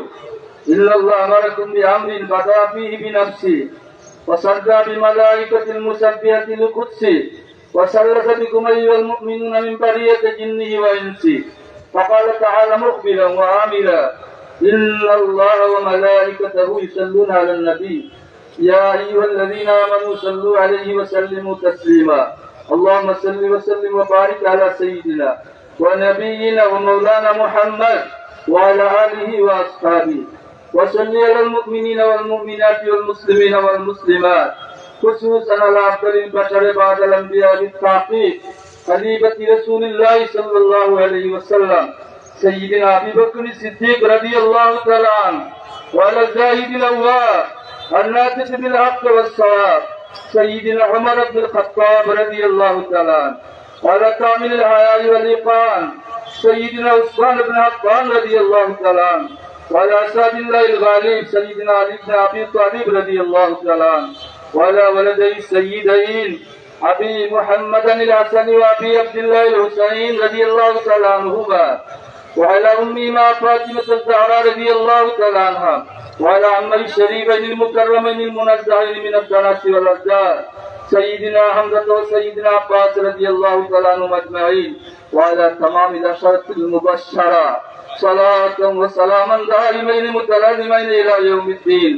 إن الله أمركم بأمر بدأ فيه بنفسه وصدى بملائكة المسبحة لقدسه وسلس بكم أيها المؤمنون من برية جنه وإنسه فقال تعالى مخبرا وعاملا إن الله وملائكته يصلون على النبي يا أيها الذين آمنوا صلوا عليه وسلموا تسليما اللهم صل وسلم وبارك على سيدنا ونبينا ومولانا محمد وعلى آله وأصحابه وصل على المؤمنين والمؤمنات والمسلمين والمسلمات خصوصا على أفضل البشر بعد الأنبياء بالتحقيق خليفة رسول الله صلى الله عليه وسلم سيدنا أبي بكر الصديق رضي الله تعالى عنه وعلى الزاهد الأواب الناطق بالحق والصواب سيدنا عمر بن الخطاب رضي الله تعالى عنه وعلى كامل الحياء والإيقان سيدنا عثمان بن عفان رضي الله تعالى عنه، وعلى أسعد الله الغالب سيدنا علي بن أبي طالب رضي الله تعالى عنه، وعلى ولدي السيدين أبي محمد الحسن وأبي عبد الله الحسين رضي الله تعالى عنهما، وعلى أمهما فاطمة الزهراء رضي الله تعالى عنها، وعلى عمي الشريفين المكرمين المنزهين من الدنس والأشجار سيدنا حمزة وسيدنا عباس رضي الله تعالى عنهم أجمعين، وعلى تمام العشرة المبشرة صلاة وسلاما دائمين متلازمين إلى يوم الدين،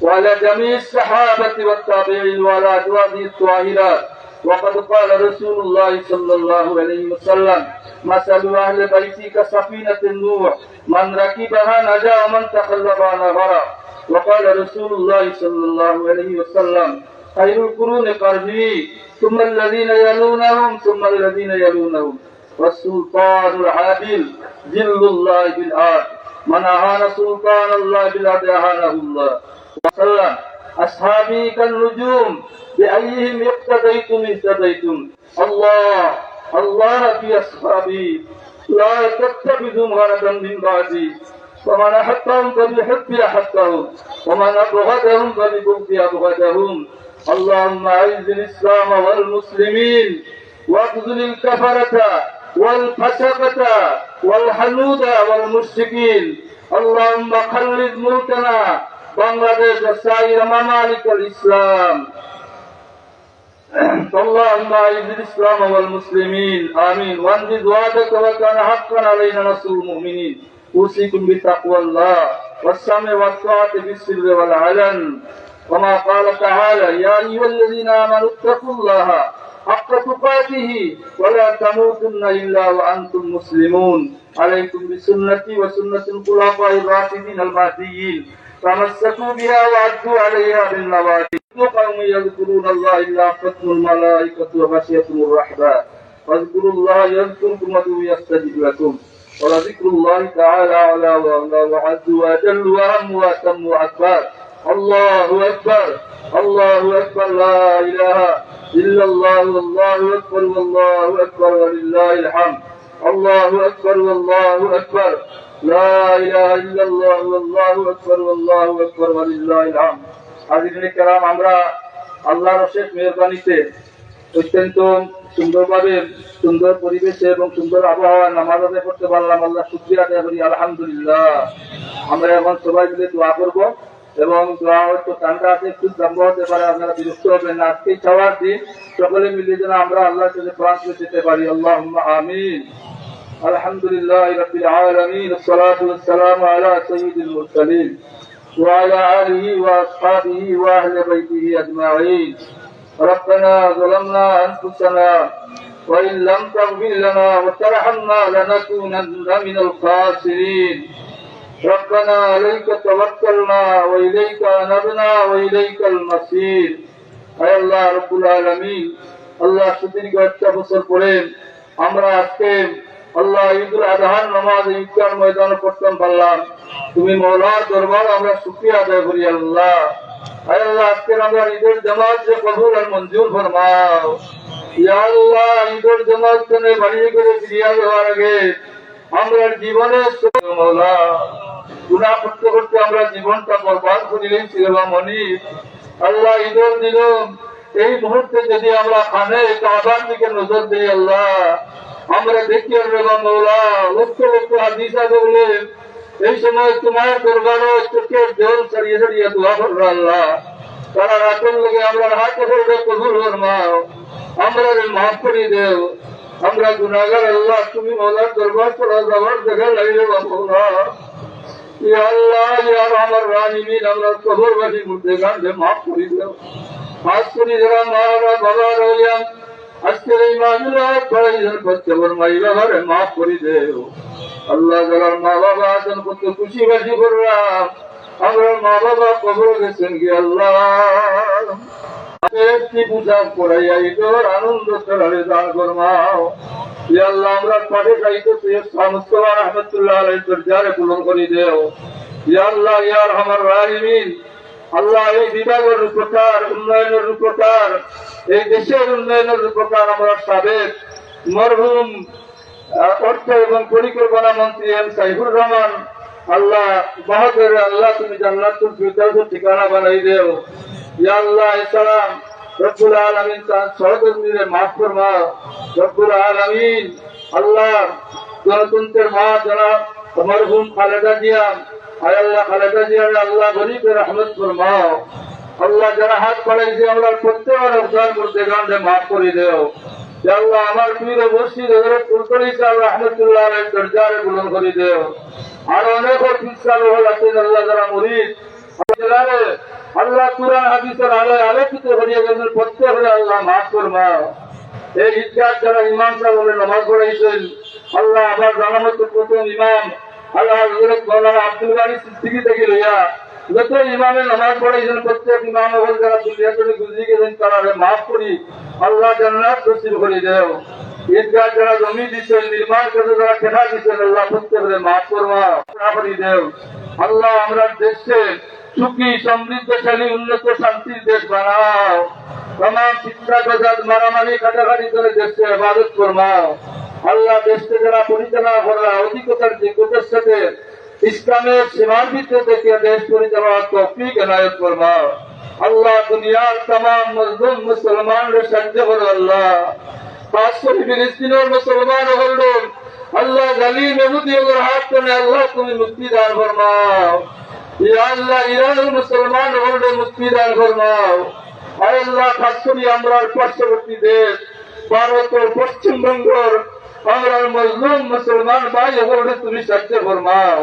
وعلى جميع الصحابة والتابعين وعلى أزواجه الطاهرات. وقد قال رسول الله صلى الله عليه وسلم: مثل أهل بيتي كسفينة نوح من ركبها نجا ومن تخلف عنها غرق. وقال رسول الله صلى الله عليه وسلم: خير القرون قرني ثم الذين يلونهم ثم الذين يلونهم والسلطان العادل ذل الله بالأرض من أهان سلطان الله بالأرض أهانه الله. وسلم: أصحابي كالنجوم بأيهم اقتديتم اهتديتم. الله في أصحابي لا تتخذوا غرضا من بعدي ومن أحبهم فبحب أحبهم ومن أبغضهم فببغض أبغضهم. اللهم أعز الإسلام والمسلمين واخذل الكفرة والفسقة والحنود والمشركين. اللهم خلد ملكنا بنغلاديش وسائر ممالك الإسلام. اللهم أعز الإسلام والمسلمين آمين. وانجز وعدك وكان حقا علينا نصر المؤمنين. أوصيكم بتقوى الله والسمع والطاعة بالسر والعلن. وما قال تعالى: يا أيها الذين آمنوا اتقوا الله حق تقاته ولا تموتن إلا وأنتم مسلمون. عليكم بسنتي وسنة الخلفاء الراشدين المهديين تمسكوا بها وعدوا عليها بالنواجذ. قوم يذكرون الله إلا فتم الملائكة وغشيتهم الرحمة. واذكروا الله يذكركم وادعوه يستجب لكم. ولذكر الله تعالى أعلى وأعلى وعز وجل وأهم وأتم وأكبر. الله أكبر الله أكبر لا إله إلا الله والله أكبر والله أكبر ولله الحمد. الله أكبر والله أكبر لا إله إلا الله والله أكبر والله أكبر ولله الحمد. হাজিরিনে কেরাম, আমরা আল্লাহর অশেষ মেহেরবানিতে অত্যন্ত সুন্দরভাবে সুন্দর পরিবেশে এবং সুন্দর আবহাওয়া নামাজ আদায় করতে পারলাম। আল্লাহ শুকরিয়া আদায় করি, আলহামদুলিল্লাহ। আমরা এখন সবাই মিলে দোয়া করবো এবং দোয়া হয়তো ঠান্ডা আছে, একটু লম্বা হতে পারে, আপনারা বিরক্ত হবেন না। আজকে ছাওয়ার দিন, সকলে মিলে যেন আমরা আল্লাহর সাথে প্রাণ যেতে পারি। আল্লাহুম্মা আমিন। আলহামদুলিল্লাহি রাব্বিল আলামিন। আসসালাতু ওয়াসসালামু আলা সাইয়্যিদিল মুরসালিন ওয়া আলা আলিহি ওয়া আসহাবিহি ওয়া আহলি বাইতিহি আজমাইন। ربنا ظلمنا أنفسنا وإن لم تغفر لنا وترحمنا لنكونن من الخاسرين. ربنا عليك توكلنا وإليك أنبنا وإليك المصير. أي الله رب العالمين, আল্লাহ সুদীর্ঘ 1 বছর পরে আমরা আজকে আল্লাহ ঈদুল আজহার নামাজ ঈদগাহ ময়দানে পড়তে পারলাম। তুমি মওলার দরবার আমরা শুকরিয়া আদায় করি। আল্লাহ আল্লাহ আজকে আমরা ঈদের জামাত যে কবুল আর মঞ্জুর ফরমাও। ইয়া আল্লাহ, ঈদের জামাত করে বাড়ি করে ফিরিয়ে দেওয়ার আগে আমরা জীবনে মওলা গুনাহ করতে করতে আমরা জীবনটা বরবাদ করে দিয়েছিলাম অনেক। আল্লাহ ঈদের দিন এই মুহূর্তে যদি আমরা খানে কাবার দিকে নজর দিই, আল্লাহ আমরা দেখি মওলা লক্ষ লক্ষ হাদিস আছে বলে এই সময় তোমার দরবারে চোখের জল ছড়িয়ে ছড়িয়ে দোয়া করবো। আল্লাহ তারা রাতের লোকে আমরা হাতে ধরে কবুল ফরমাও, আমরা মাফ করে দেও। আমরা গুনাহগার, আল্লাহ তুমি মওলার দরবার চলা যাওয়ার জায়গা লাগলে মওলা। ইয়া আল্লাহ ইয়া রহমান রাহিমিন, আমরা কবরবাসী মুর্দেগানকে মাফ করে দেও। খাস করে যারা মারা বাবা রইলাম আজকের এই মাহফিলে পড়াইছেন করতে মাই বাবারে মাফ করে দেও। আল্লাহ যারা মা বাবা আছেন কত খুশি বাসি করলাম, আমরা মা বাবা কবর গেছেন কি আল্লাহ পূজা করাইয়া ঈদের আনন্দ চলারে দান করমাও। ইয়া আল্লাহ আমরা পাঠে যাইতে মুস্তাফা রহমাতুল্লাহ আলাইহি দরজারে পূরণ করে দেও। ইয়া আল্লাহ ইয়া রহমান রাহিমিন, আল্লাহ এই বিভাগের রূপকার, উন্নয়নের রূপকার, এই দেশের উন্নয়নের রূপকার আমরা সাবেক মরহুম অর্থ এবং পরিকল্পনা মন্ত্রী এম সাইফুর রহমান, আল্লাহ বাহাদুর, আল্লাহ তুমি জান্নাতুল ফিরদাউসের ঠিকানা বানাই দেও। ইয়া আল্লাহ, এছাড়া রব্বুল আলামিন তার সহধর্মীদের মাফ ফরমাও। রব্বুল আলামিন আল্লাহ গণতন্ত্রের মা জনাব মরহুম খালেদা জিয়া, আয় আল্লাহ খালেদা জিয়ার আল্লাহ গরিবের রহমত ফরমাও। আল্লাহ যারা হাত বাড়াইছে আল্লাহ প্রত্যেকের রমজান মধ্যে গান্ধে মাফ করে দেও। ইয়া আল্লাহ আমার পীর ও মুর্শিদ হযরত কুলতুল ইসলাম রাহমাতুল্লাহ আলাইহির দরজারে বুলন্দ করে দেও। আর অনেক ফিসাল হল আছেন আল্লাহ যারা মুরিদ আল্লাহ কুরআন হাদিসের আলোয় আলোকিত হয়ে গেছেন প্রত্যেকের আল্লাহ মাফ ফরমাও। এই ঈদগাহ যারা ইমাম সাহেব নামাজ পড়াইছেন আল্লাহ আবার জানামত প্রথম ইমাম আল্লাহ হযরত মাওলানা আব্দুল বারী সিদ্দিকী থেকে লইয়া যত ইমামে নামাজ পড়াইছেন প্রত্যেক ইমাম হল যারা দুনিয়া থেকে গুজরি গেছেন তারা মাফ করি আল্লাহ জান্নাত নসিব করে দেও। ঈদগাহ যারা জমি দিচ্ছেন নির্মাণ করে যারা ঠেকা দিচ্ছেন আল্লাহ প্রত্যেকের মাফ ফরমাও করে দেও। আল্লাহ আমরা দেশকে সুখী সমৃদ্ধশালী উন্নত শান্তির দেশ বানাও। तमाम শিক্ষা গজাত মারামারি কাটাকাটি করে দেশকে ইবাদত ফরমাও। আল্লাহ দেশকে যারা পরিচালনা করা অধিকতার যোগ্যতার সাথে ইসলামের সীমার ভিতরে থেকে দেশ পরিচালনার তৌফিক এনায়েত ফরমাও। আল্লাহ দুনিয়ার तमाम মজলুম মুসলমানদের সাহায্য করো আল্লাহ। খাস করে ফিলিস্তিনের মুসলমান হল আল্লাহ জালিম ইহুদিদের হাত থেকে আল্লাহ তুমি মুক্তি দান ফরমাও। ইয়া আল্লাহ ইরানের মুসলমান হল মুক্তি দান ফরমাও। আল্লাহ খাস করে আমরা পার্শ্ববর্তী দেশ ভারত ও পশ্চিমবঙ্গের আমরা মজলুম মুসলমান ভাই হল তুমি সাহায্য ফরমাও।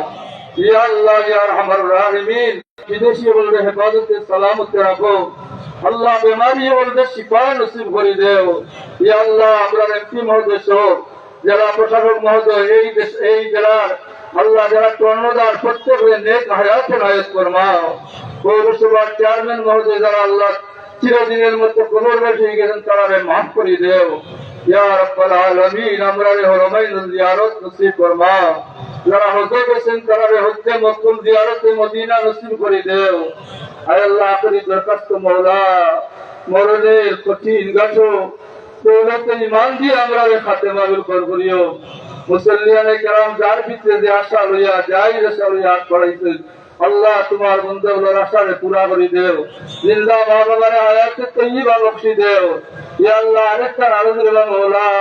ইয়া আল্লাহ ইয়া আরহামার রাহিমিন বিদেশি বলতে হেফাজতে সালামতে রাখো। আল্লাহ বেমারি বলতে শিফা নসিব করে দেও। ইয়া আল্লাহ আমরা এমপি মহোদয় সহ যারা প্রশাসক মহোদয় এই জেলার আল্লাহ যারা কর্ণধার প্রত্যেকের নেক হায়াত এনায়েত ফরমাও। পৌরসভার চেয়ারম্যান মহোদয় যারা আল্লাহ চিরদিনের মতো কবরবাসী হয়ে গেছেন তারা মাফ করে দেও। ইয়া রাব্বাল আলামিন আমরা হরমাইন জিয়ারত নসিব ফরমাও। যারা হজে গেছেন তারা হজ্জে মকবুল জিয়ারতে মদিনা নসিব করে দেও। আয় আল্লাহ করি দরখাস্ত মওলা মরণের কঠিন গাছো দৌলতে ইমান দিয়ে আমরা খাতেমা বিল করিও। মুসল্লিয়ানে কেরাম যার ভিতরে যে আশা লইয়া যাই আশা লইয়া করাইছেন আল্লাহ তোমার বন্ধুগুলোর আশারে পুরা করে দেও। জিন্দা মা বাবার হায়াতে তৈয়বা বখশি দেও। ইয়া আল্লাহ আরেকটা আরজ দিলাম মওলা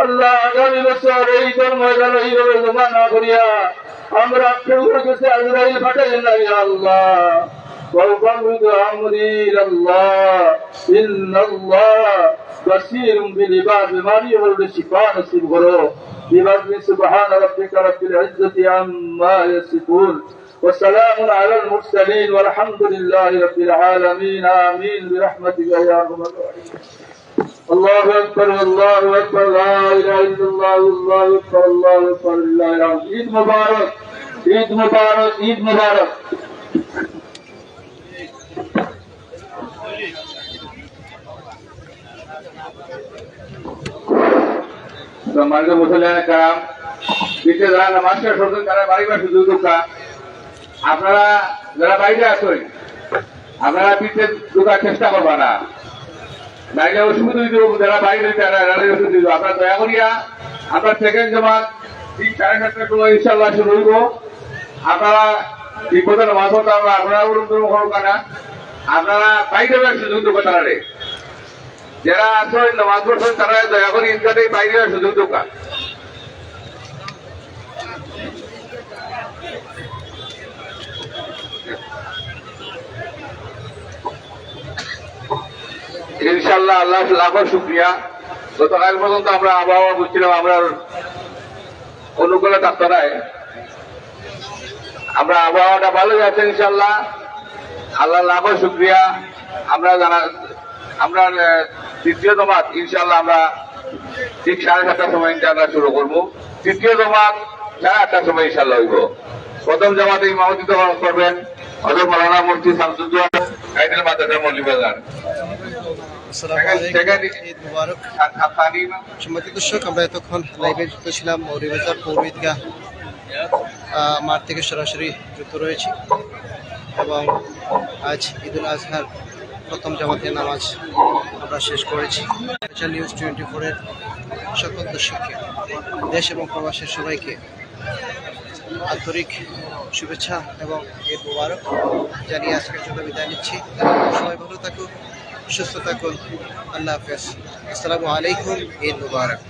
আল্লাহ আগামী বছর এই তোর ময়দান এইভাবে জমা না করিয়া আমরা কেউ কাছে আজরাইল পাঠাই না। ইয়া আল্লাহ وأفوض أمري إلى الله إن الله بصير بالعباد بماري والشفاء نصيب করো। بفضل سبحان ربك رب العزة عما يصفون وسلام على المرسلين والحمد لله رب العالمين آمين برحمتك يا أرحم الراحمين. الله أكبر الله أكبر لا إله إلا الله الله أكبر الله أكبر لله الحمد. ঈদ মুবারক ঈদ মুবারক ঈদ মুবারক। সম্মানিত মুসলিম কারাম পিঠে যারা নামাজ শেষ করছেন তারা বাড়ি বা সুযোগ ঢোকা আপনারা যারা বাইরে আসেন আপনারা পিঠে ঢোকার চেষ্টা করবা না। বাইরে অসুবিধা হইতে যারা বাইরে তারা ওষুধ দিব। আপনারা দয়া করিয়া আপনার সেকেন্ড জমাত ঠিক 7:30টার সময় ইনশাল্লাহ শুরু হইব। আপনারা বিপদে নামাজ পড়তে আমরা আপনারা না আপনারা বাইরে সুযোগ দেবো তারা যারা আসেন নামাজ পড়ছেন তারা দয়া করে ঈদগাহে বাইরে সুযোগ দোকান। ইনশাল্লাহ আল্লাহ লাখো শুক্রিয়া। গতকাল পর্যন্ত আমরা আবহাওয়া বুঝছিলাম আমরা অনুকূলে থাকতে নাই, আমরা আবহাওয়াটা ভালো যাচ্ছে ইনশাল্লাহ আল্লাহ লাখো শুক্রিয়া। আমরা তৃতীয় জমাত ইনশাল্লাহ আমরা ঠিক 7:30টার সময় ইনশাল্লাহ শুরু করবো। তৃতীয় জমাত 8:30টার সময় ইনশাল্লাহ হইব। প্রথম জামাতে ইমামতিত্ব করবেন হযরত মাওলানা মুফতি শামসুদ্দৌলা আইনুল মাদ্রাসা মৌলভীবাজার। সম্মানিত দর্শক, আমরা এতক্ষণ লাইভে যুক্ত ছিলাম মৌলভীবাজার পৌর ঈদগাহ মাঠ থেকে সরাসরি যুক্ত রয়েছি এবং আজ ঈদুল আজহার প্রথম জামাতের নামাজ আমরা শেষ করেছি। নিউজ 24-এর সকল দর্শককে, দেশ এবং প্রবাসের সবাইকে আন্তরিক শুভেচ্ছা এবং ঈদ মুবারক জানিয়ে আজকের জন্য বিদায় নিচ্ছি। সবাই ভালো থাকুন, সুস্থ থাকুন। আল্লাহ হাফেজ। আসসালামু আলাইকুম। ঈদ মুবারক।